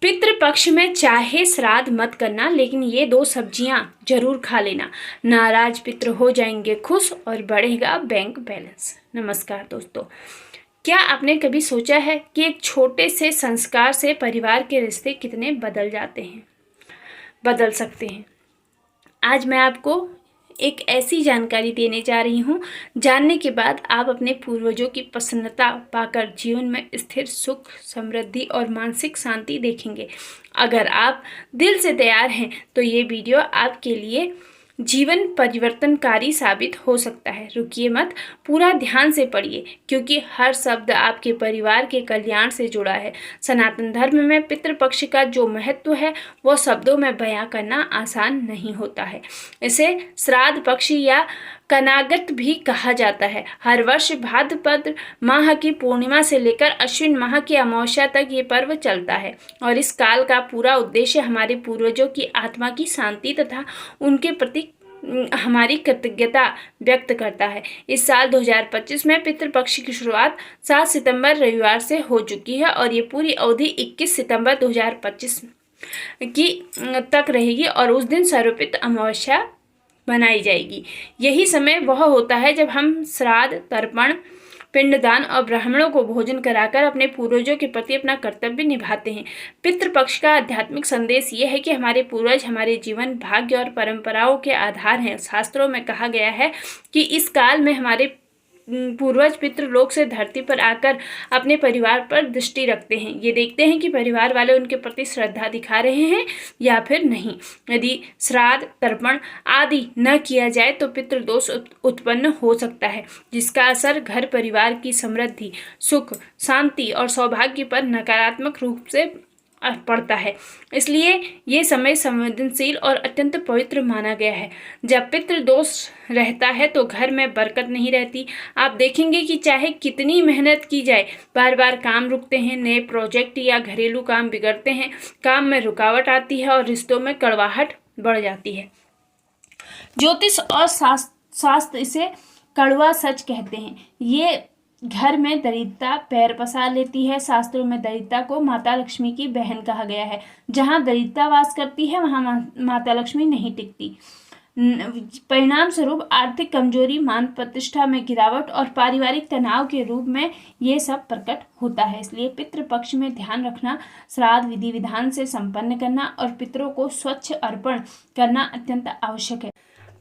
पितृपक्ष में चाहे श्राद्ध मत करना, लेकिन ये 2 सब्जियां जरूर खा लेना। नाराज पितृ हो जाएंगे खुश और बढ़ेगा बैंक बैलेंस। नमस्कार दोस्तों, क्या आपने कभी सोचा है कि एक छोटे से संस्कार से परिवार के रिश्ते कितने बदल सकते हैं। आज मैं आपको एक ऐसी जानकारी देने जा रही हूँ, जानने के बाद आप अपने पूर्वजों की प्रसन्नता पाकर जीवन में स्थिर सुख, समृद्धि और मानसिक शांति देखेंगे। अगर आप दिल से तैयार हैं तो ये वीडियो आपके लिए जीवन परिवर्तनकारी साबित हो सकता है। रुकिए मत, पूरा ध्यान से पढ़िए, क्योंकि हर शब्द आपके परिवार के कल्याण से जुड़ा है। सनातन धर्म में पितृपक्ष का जो महत्व है वो शब्दों में बयां करना आसान नहीं होता है। इसे श्राद्ध पक्ष या कनागत भी कहा जाता है। हर वर्ष भाद्रपद माह की पूर्णिमा से लेकर अश्विन माह की अमावस्या तक ये पर्व चलता है और इस काल का पूरा उद्देश्य हमारे पूर्वजों की आत्मा की शांति तथा उनके प्रति हमारी कृतज्ञता व्यक्त करता है। इस साल 2025 में पितृपक्ष की शुरुआत 7 सितंबर रविवार से हो चुकी है और ये पूरी अवधि 21 सितंबर 2025 की तक रहेगी और उस दिन सर्वपित अमावस्या बनाई जाएगी। यही समय वह होता है जब हम श्राद्ध, तर्पण, पिंडदान और ब्राह्मणों को भोजन कराकर अपने पूर्वजों के प्रति अपना कर्तव्य निभाते हैं। पितृपक्ष का आध्यात्मिक संदेश ये है कि हमारे पूर्वज हमारे जीवन, भाग्य और परंपराओं के आधार हैं। शास्त्रों में कहा गया है कि इस काल में हमारे पूर्वज पितृलोक से धरती पर आकर अपने परिवार पर दृष्टि रखते हैं। ये देखते हैं कि परिवार वाले उनके प्रति श्रद्धा दिखा रहे हैं या फिर नहीं। यदि श्राद्ध, तर्पण आदि न किया जाए तो पितृदोष उत्पन्न हो सकता है, जिसका असर घर परिवार की समृद्धि, सुख, शांति और सौभाग्य पर नकारात्मक रूप से पड़ता है। इसलिए ये समय संवेदनशील और अत्यंत पवित्र माना गया है। जब पितृदोष रहता है तो घर में बरकत नहीं रहती। आप देखेंगे कि चाहे कितनी मेहनत की जाए, बार बार काम रुकते हैं, नए प्रोजेक्ट या घरेलू काम बिगड़ते हैं, काम में रुकावट आती है और रिश्तों में कड़वाहट बढ़ जाती है। ज्योतिष और शास्त्र इसे कड़वा सच कहते हैं। ये घर में दरिद्रता पैर पसार लेती है। शास्त्रों में दरिद्रता को माता लक्ष्मी की बहन कहा गया है। जहाँ दरिद्रता वास करती है वहाँ माता लक्ष्मी नहीं टिकती। परिणाम स्वरूप आर्थिक कमजोरी, मान प्रतिष्ठा में गिरावट और पारिवारिक तनाव के रूप में ये सब प्रकट होता है। इसलिए पितृपक्ष में ध्यान रखना, श्राद्ध विधि विधान से संपन्न करना और पितरों को स्वच्छ अर्पण करना अत्यंत आवश्यक है।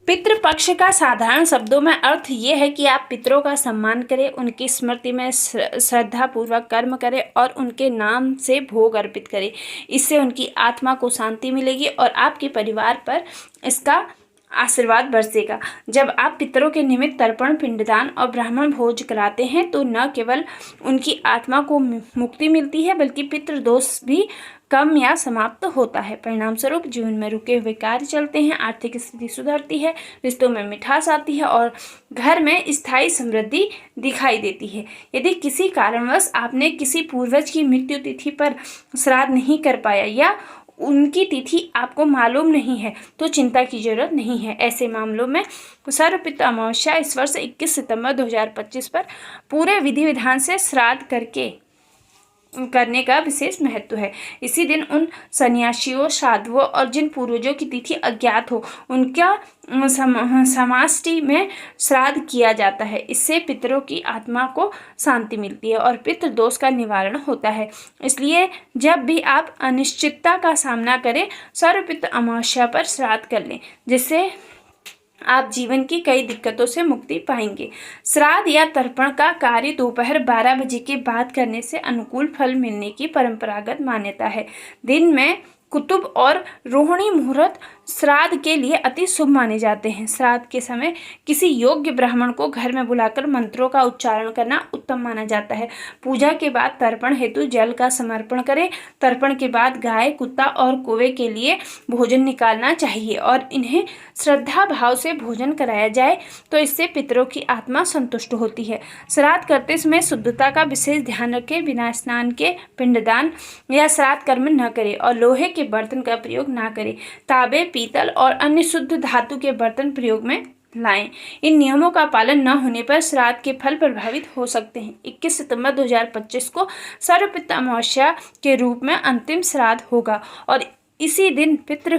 पितृपक्ष का साधारण शब्दों में अर्थ ये है कि आप पितरों का सम्मान करें, उनकी स्मृति में श्रद्धा पूर्वक कर्म करें और उनके नाम से भोग अर्पित करें। इससे उनकी आत्मा को शांति मिलेगी और आपके परिवार पर इसका आशीर्वाद बरसेगा। जब आप पितरों के निमित्त तर्पण, पिंडदान और ब्राह्मण भोज कराते हैं तो न केवल उनकी आत्मा को मुक्ति मिलती है, बल्कि पितृदोष भी कम या समाप्त होता है। परिणाम स्वरूप जीवन में रुके हुए कार्य चलते हैं, आर्थिक स्थिति सुधरती है, रिश्तों में मिठास आती है और घर में स्थायी समृद्धि दिखाई देती है। यदि किसी कारणवश आपने किसी पूर्वज की मृत्यु तिथि पर श्राद्ध नहीं कर पाया या उनकी तिथि आपको मालूम नहीं है तो चिंता की जरूरत नहीं है। ऐसे मामलों में सर्वपित अमावस्या इस वर्ष 21 सितंबर 2025 पर पूरे विधि विधान से श्राद्ध करने का विशेष महत्व है। इसी दिन उन सन्यासियों, साधुओं और जिन पूर्वजों की तिथि अज्ञात हो उनका समाष्टि में श्राद्ध किया जाता है। इससे पितरों की आत्मा को शांति मिलती है और पितृदोष का निवारण होता है। इसलिए जब भी आप अनिश्चितता का सामना करें, सर्वपित अमावस्या पर श्राद्ध कर लें, जिससे आप जीवन की कई दिक्कतों से मुक्ति पाएंगे। श्राद्ध या तर्पण का कार्य दोपहर 12 बजे के बाद करने से अनुकूल फल मिलने की परंपरागत मान्यता है। दिन में कुतुब और रोहिणी मुहूर्त श्राद्ध के लिए अति शुभ माने जाते हैं। श्राद्ध के समय किसी योग्य ब्राह्मण को घर में बुलाकर मंत्रों का उच्चारण करना उत्तम माना जाता है। पूजा के बाद तर्पण हेतु जल का समर्पण करें। तर्पण के बाद गाय, कुत्ता और कौवे के लिए भोजन निकालना चाहिए और इन्हें श्रद्धा भाव से भोजन कराया जाए तो इससे पितरों की आत्मा संतुष्ट होती है। श्राद्ध करते समय शुद्धता का विशेष ध्यान रखें। बिना स्नान के पिंडदान या श्राद्ध कर्म न करें और लोहे के बर्तन का प्रयोग ना करें। तांबे, पीतल और अन्य शुद्ध धातु के बर्तन प्रयोग में लाएं। इन नियमों का पालन न होने पर श्राद्ध के फल प्रभावित हो सकते हैं। 21 सितंबर 2025 को सर्वपिता अमावस्या के रूप में अंतिम श्राद्ध होगा और इसी दिन पितृ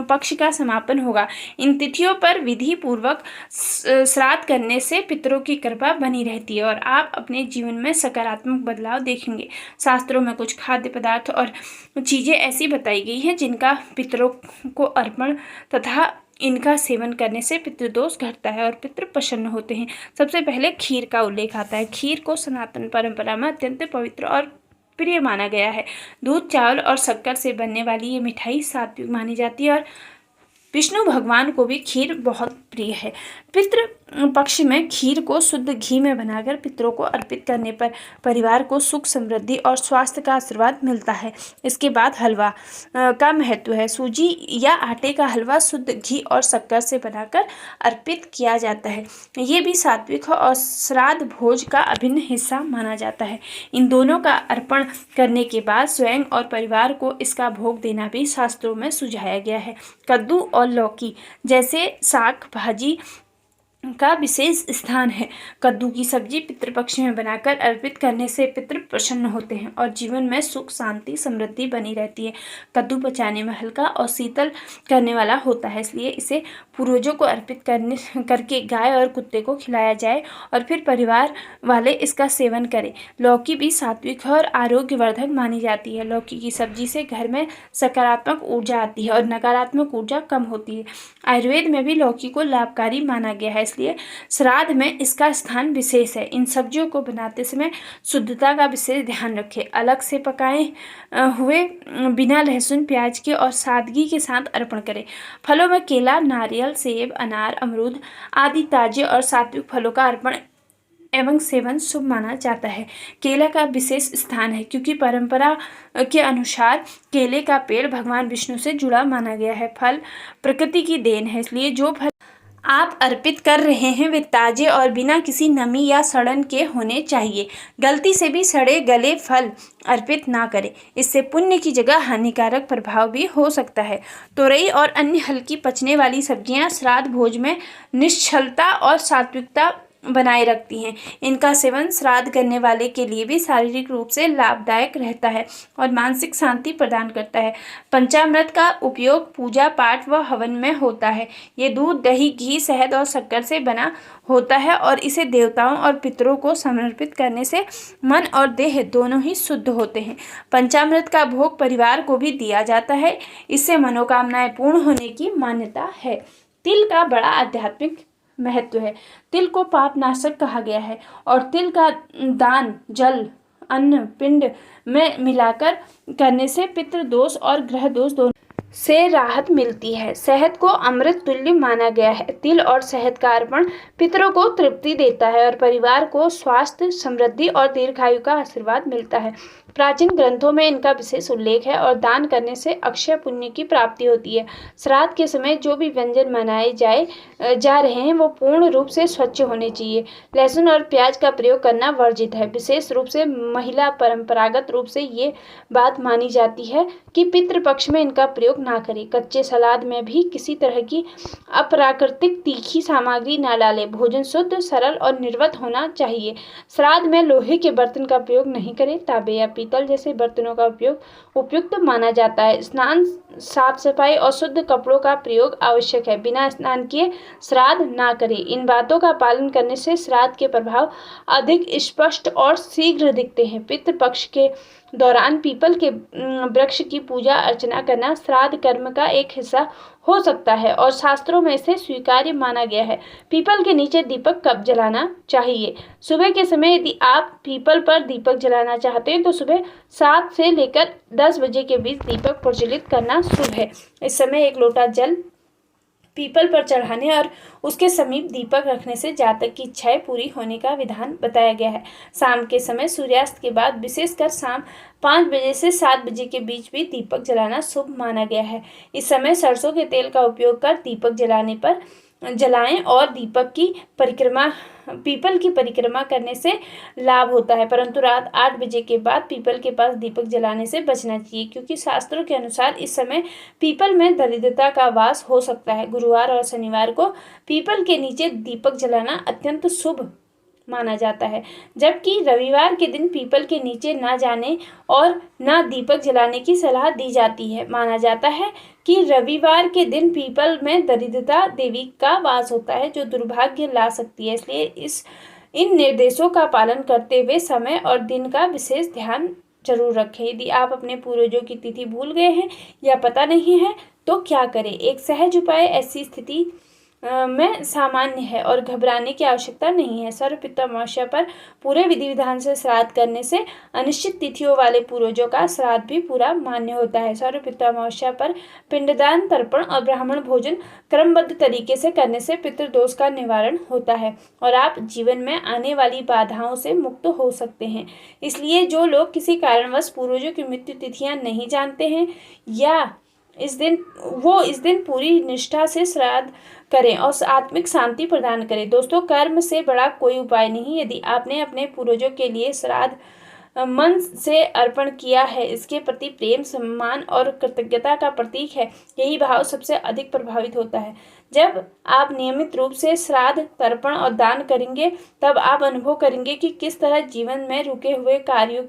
पक्ष का समापन होगा। इन तिथियों पर विधि पूर्वक श्राद्ध करने से पितरों की कृपा बनी रहती है और आप अपने जीवन में सकारात्मक बदलाव देखेंगे। शास्त्रों में कुछ खाद्य पदार्थ और चीज़ें ऐसी बताई गई हैं जिनका पितरों को अर्पण तथा इनका सेवन करने से पितृदोष घटता है और पितृ प्रसन्न होते हैं। सबसे पहले खीर का उल्लेख आता है। खीर को सनातन परंपरा में अत्यंत पवित्र और प्रिय माना गया है। दूध, चावल और शक्कर से बनने वाली ये मिठाई सात्विक मानी जाती है और विष्णु भगवान को भी खीर बहुत प्रिय है। पितृ पक्ष में खीर को शुद्ध घी में बनाकर पितरों को अर्पित करने पर परिवार को सुख, समृद्धि और स्वास्थ्य का आशीर्वाद मिलता है। इसके बाद हलवा का महत्व है। सूजी या आटे का हलवा शुद्ध घी और शक्कर से बनाकर अर्पित किया जाता है। ये भी सात्विक और श्राद्ध भोज का अभिन्न हिस्सा माना जाता है। इन दोनों का अर्पण करने के बाद स्वयं और परिवार को इसका भोग देना भी शास्त्रों में सुझाया गया है। कद्दू और लौकी जैसे साग भाजी का विशेष स्थान है। कद्दू की सब्जी पितृपक्ष में बनाकर अर्पित करने से पितृ प्रसन्न होते हैं और जीवन में सुख, शांति, समृद्धि बनी रहती है। कद्दू पचाने में हल्का और शीतल करने वाला होता है, इसलिए इसे पूर्वजों को अर्पित करके गाय और कुत्ते को खिलाया जाए और फिर परिवार वाले इसका सेवन करें। लौकी भी सात्विक और आरोग्यवर्धक मानी जाती है। लौकी की सब्जी से घर में सकारात्मक ऊर्जा आती है और नकारात्मक ऊर्जा कम होती है। आयुर्वेद में भी लौकी को लाभकारी माना गया है, इसलिए श्राद्ध में इसका स्थान विशेष है। इन सब्जियों को बनाते समय शुद्धता का विशेष ध्यान रखें। अलग से पकाए हुए बिना लहसुन, प्याज के और सादगी के साथ अर्पण करें। फलों में केला, नारियल, सेब, अनार, अमरूद आदि ताजे और सात्विक फलों का अर्पण एवं सेवन शुभ माना जाता है। केला का विशेष स्थान है क्योंकि परंपरा के अनुसार केले का पेड़ भगवान विष्णु से जुड़ा माना गया है। फल प्रकृति की देन है, इसलिए जो फल आप अर्पित कर रहे हैं वे ताजे और बिना किसी नमी या सड़न के होने चाहिए। गलती से भी सड़े गले फल अर्पित ना करें, इससे पुण्य की जगह हानिकारक प्रभाव भी हो सकता है। तोरई और अन्य हल्की पचने वाली सब्जियां श्राद्ध भोज में निश्चलता और सात्विकता बनाए रखती हैं। इनका सेवन श्राद्ध करने वाले के लिए भी शारीरिक रूप से लाभदायक रहता है और मानसिक शांति प्रदान करता है। पंचामृत का उपयोग पूजा पाठ व हवन में होता है। ये दूध, दही, घी, शहद और शक्कर से बना होता है और इसे देवताओं और पितरों को समर्पित करने से मन और देह दोनों ही शुद्ध होते हैं। पंचामृत का भोग परिवार को भी दिया जाता है, इससे मनोकामनाएं पूर्ण होने की मान्यता है। तिल का बड़ा आध्यात्मिक महत्व है। तिल को पाप नाशक कहा गया है और तिल का दान जल, अन्न, पिंड में मिलाकर करने से पितृदोष और ग्रह दोष दोनों से राहत मिलती है। शहद को अमृत तुल्य माना गया है। तिल और शहद का अर्पण पितरों को तृप्ति देता है और परिवार को स्वास्थ्य, समृद्धि और दीर्घायु का आशीर्वाद मिलता है। प्राचीन ग्रंथों में इनका विशेष उल्लेख है और दान करने से अक्षय पुण्य की प्राप्ति होती है। श्राद्ध के समय जो भी व्यंजन बनाए जा रहे हैं वो पूर्ण रूप से स्वच्छ होने चाहिए। लहसुन और प्याज का प्रयोग करना वर्जित है। विशेष रूप से महिला परंपरागत रूप से ये बात मानी जाती है कि पितृपक्ष में इनका प्रयोग ना करें। कच्चे सलाद में भी किसी तरह की अप्राकृतिक तीखी सामग्री ना डालें। भोजन शुद्ध, सरल और निर्वत होना चाहिए। श्राद्ध में लोहे के बर्तन का प्रयोग नहीं करें। तांबे या पीतल जैसे बर्तनों का उपयोग उपयुक्त माना जाता है। स्नान, साफ सफाई और शुद्ध कपड़ों का प्रयोग आवश्यक है। बिना स्नान किए श्राद्ध ना करें। इन बातों का पालन करने से श्राद्ध के प्रभाव अधिक स्पष्ट और शीघ्र दिखते हैं। पितृपक्ष के दौरान पीपल के वृक्ष की पूजा अर्चना करना श्राद्ध कर्म का एक हिस्सा हो सकता है और शास्त्रों में इसे स्वीकार्य माना गया है। पीपल के नीचे दीपक कब जलाना चाहिए? सुबह के समय यदि आप पीपल पर दीपक जलाना चाहते हैं तो सुबह 7 से लेकर 10 बजे के बीच दीपक प्रज्वलित करना शुभ है। इस समय 1 लोटा जल पीपल पर चढ़ाने और उसके समीप दीपक रखने से जातक की इच्छाएं पूरी होने का विधान बताया गया है। शाम के समय सूर्यास्त के बाद विशेषकर शाम 5 बजे से 7 बजे के बीच भी दीपक जलाना शुभ माना गया है। इस समय सरसों के तेल का उपयोग कर दीपक जलाने पर जलाएं और पीपल की परिक्रमा करने से लाभ होता है, परंतु रात 8 बजे के बाद पीपल के पास दीपक जलाने से बचना चाहिए, क्योंकि शास्त्रों के अनुसार इस समय पीपल में दरिद्रता का वास हो सकता है। गुरुवार और शनिवार को पीपल के नीचे दीपक जलाना अत्यंत शुभ माना जाता है, जबकि रविवार के दिन पीपल के नीचे ना जाने और ना दीपक जलाने की सलाह दी जाती है। माना जाता है कि रविवार के दिन पीपल में दरिद्रता देवी का वास होता है, जो दुर्भाग्य ला सकती है। इसलिए इन निर्देशों का पालन करते हुए समय और दिन का विशेष ध्यान जरूर रखें। यदि आप अपने पूर्वजों की तिथि भूल गए हैं या पता नहीं है तो क्या करें? एक सहज उपाय ऐसी स्थिति में सामान्य है और घबराने की आवश्यकता नहीं है। सर्वपितृ अमावस्या पर पूरे विधि विधान से श्राद्ध करने से अनिश्चित तिथियों वाले पूर्वजों का श्राद्ध भी पूरा मान्य होता है। सर्वपितृ अमावस्या पर पिंडदान, तर्पण और ब्राह्मण भोजन क्रमबद्ध तरीके से करने से पितृदोष का निवारण होता है और आप जीवन में आने वाली बाधाओं से मुक्त हो सकते हैं। इसलिए जो लोग किसी कारणवश पूर्वजों की मृत्यु तिथियां नहीं जानते हैं या इस दिन पूरी निष्ठा से श्राद्ध करें और आत्मिक शांति प्रदान करें। दोस्तों, कर्म से बड़ा कोई उपाय नहीं। यदि आपने अपने पूर्वजों के लिए श्राद्ध मन से अर्पण किया है, इसके प्रति प्रेम, सम्मान और कृतज्ञता का प्रतीक है। यही भाव सबसे अधिक प्रभावित होता है। जब आप नियमित रूप से श्राद्ध, तर्पण और दान करेंगे, तब आप अनुभव करेंगे कि किस तरह जीवन में रुके हुए कार्यों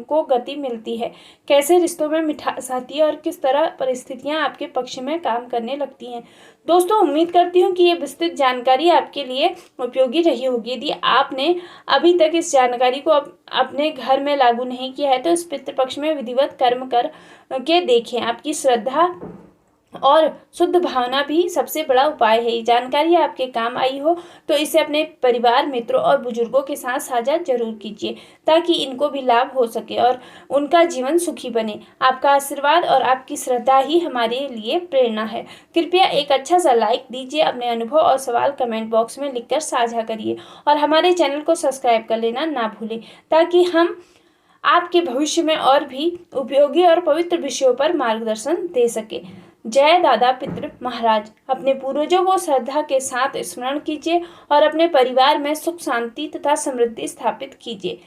को गति मिलती है, कैसे रिश्तों में मिठास आती है और किस तरह परिस्थितियां आपके पक्ष में काम करने लगती हैं। दोस्तों, उम्मीद करती हूँ कि ये विस्तृत जानकारी आपके लिए उपयोगी रही होगी। यदि आपने अभी तक इस जानकारी को अपने घर में लागू नहीं किया है तो इस पितृपक्ष में विधिवत कर्म कर के देखें। आपकी श्रद्धा और शुद्ध भावना भी सबसे बड़ा उपाय है। ये जानकारी आपके काम आई हो तो इसे अपने परिवार, मित्रों और बुजुर्गों के साथ साझा जरूर कीजिए, ताकि इनको भी लाभ हो सके और उनका जीवन सुखी बने। आपका आशीर्वाद और आपकी श्रद्धा ही हमारे लिए प्रेरणा है। कृपया एक अच्छा सा लाइक दीजिए, अपने अनुभव और सवाल कमेंट बॉक्स में लिखकर साझा करिए और हमारे चैनल को सब्सक्राइब कर लेना ना भूलें, ताकि हम आपके भविष्य में और भी उपयोगी और पवित्र विषयों पर मार्गदर्शन दे सके। जय दादा पितृ महाराज। अपने पूर्वजों को श्रद्धा के साथ स्मरण कीजिए और अपने परिवार में सुख, शांति तथा समृद्धि स्थापित कीजिए।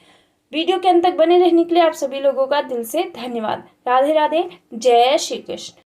वीडियो के अंत तक बने रहने के लिए आप सभी लोगों का दिल से धन्यवाद। राधे राधे। जय श्री कृष्ण।